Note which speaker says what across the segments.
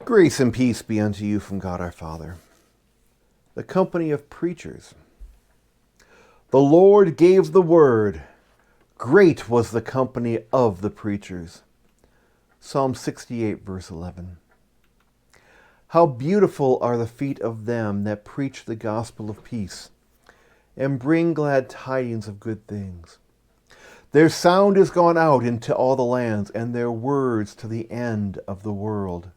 Speaker 1: Grace and peace be unto you from God our Father. The company of preachers. The Lord gave the word. Great was the company of the preachers. Psalm 68, verse 11. How beautiful are the feet of them that preach the gospel of peace and bring glad tidings of good things. Their sound is gone out into all the lands, and their words to the end of the world.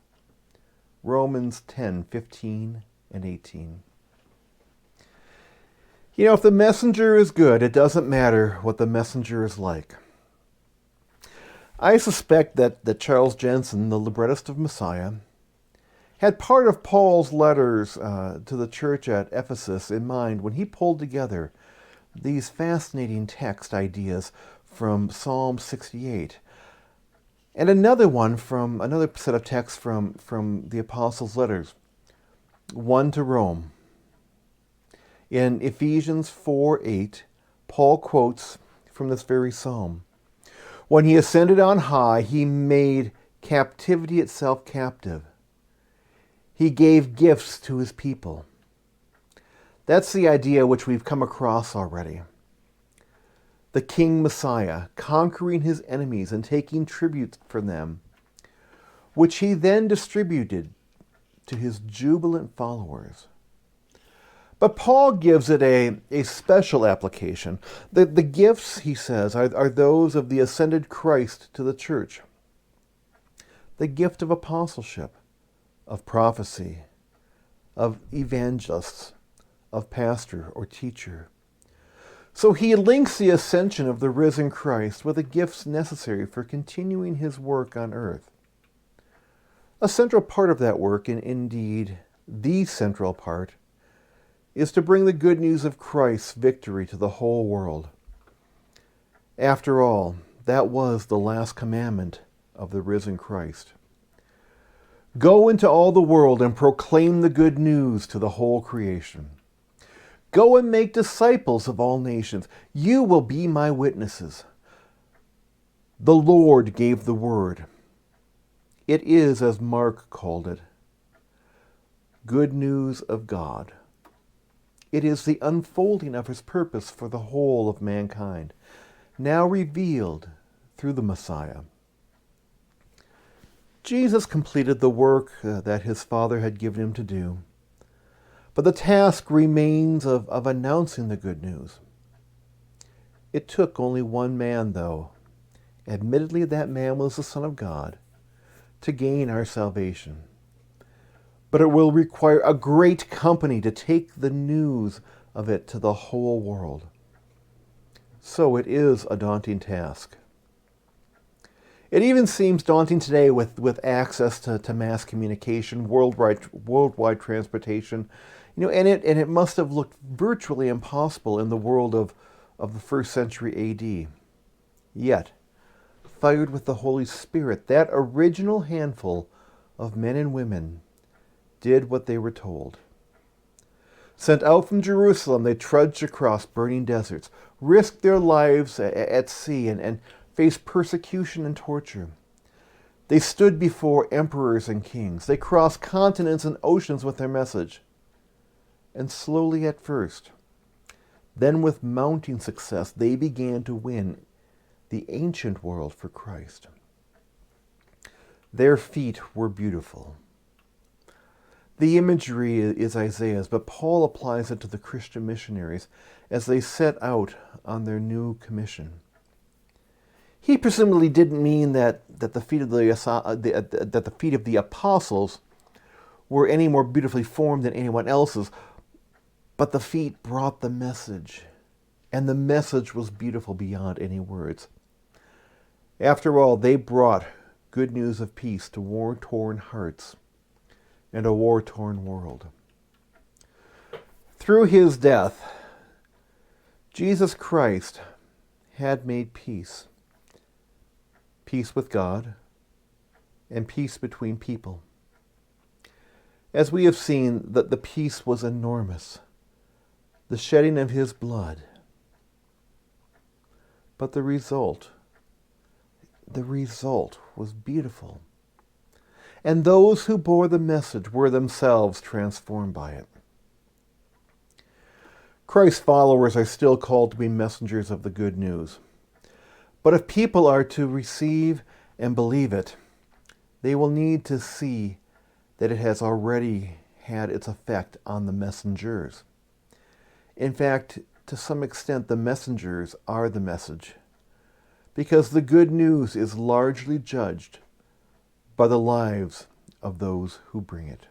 Speaker 1: Romans 10:15 and 18. If the messenger is good, it doesn't matter what the messenger is like. I suspect that Charles Jensen, the librettist of Messiah, had part of Paul's letters to the church at Ephesus in mind when he pulled together these fascinating text ideas from Psalm 68. And another set of texts from the Apostles' letters, one to Rome. In Ephesians 4:8, Paul quotes from this very psalm. When he ascended on high, he made captivity itself captive. He gave gifts to his people. That's the idea which we've come across already. The King Messiah, conquering his enemies and taking tribute from them, which he then distributed to his jubilant followers. But Paul gives it a special application. The gifts, he says, are those of the ascended Christ to the church. The gift of apostleship, of prophecy, of evangelists, of pastor or teacher. So he links the ascension of the risen Christ with the gifts necessary for continuing his work on earth. A central part of that work, and indeed the central part, is to bring the good news of Christ's victory to the whole world. After all, that was the last commandment of the risen Christ. Go into all the world and proclaim the good news to the whole creation. Go and make disciples of all nations. You will be my witnesses. The Lord gave the word. It is, as Mark called it, good news of God. It is the unfolding of his purpose for the whole of mankind, now revealed through the Messiah. Jesus completed the work that his Father had given him to do. But the task remains of announcing the good news. It took only one man, though, admittedly that man was the Son of God, to gain our salvation. But it will require a great company to take the news of it to the whole world. So it is a daunting task. It even seems daunting today with access to mass communication, worldwide transportation, and it must have looked virtually impossible in the world of the first century A.D. Yet, fired with the Holy Spirit, that original handful of men and women did what they were told. Sent out from Jerusalem, they trudged across burning deserts, risked their lives at sea, and faced persecution and torture. They stood before emperors and kings. They crossed continents and oceans with their message. And slowly at first, then with mounting success, they began to win the ancient world for Christ. Their feet were beautiful. The imagery is Isaiah's, but Paul applies it to the Christian missionaries as they set out on their new commission. He presumably didn't mean that the feet of the apostles were any more beautifully formed than anyone else's, but the feet brought the message, and the message was beautiful beyond any words. After all, they brought good news of peace to war-torn hearts and a war-torn world. Through his death, Jesus Christ had made peace. Peace with God and peace between people. As we have seen, that the peace was enormous. The shedding of his blood. But the result was beautiful. and those who bore the message were themselves transformed by it. Christ's followers are still called to be messengers of the good news. But if people are to receive and believe it, they will need to see that it has already had its effect on the messengers. In fact, to some extent, the messengers are the message, because the good news is largely judged by the lives of those who bring it.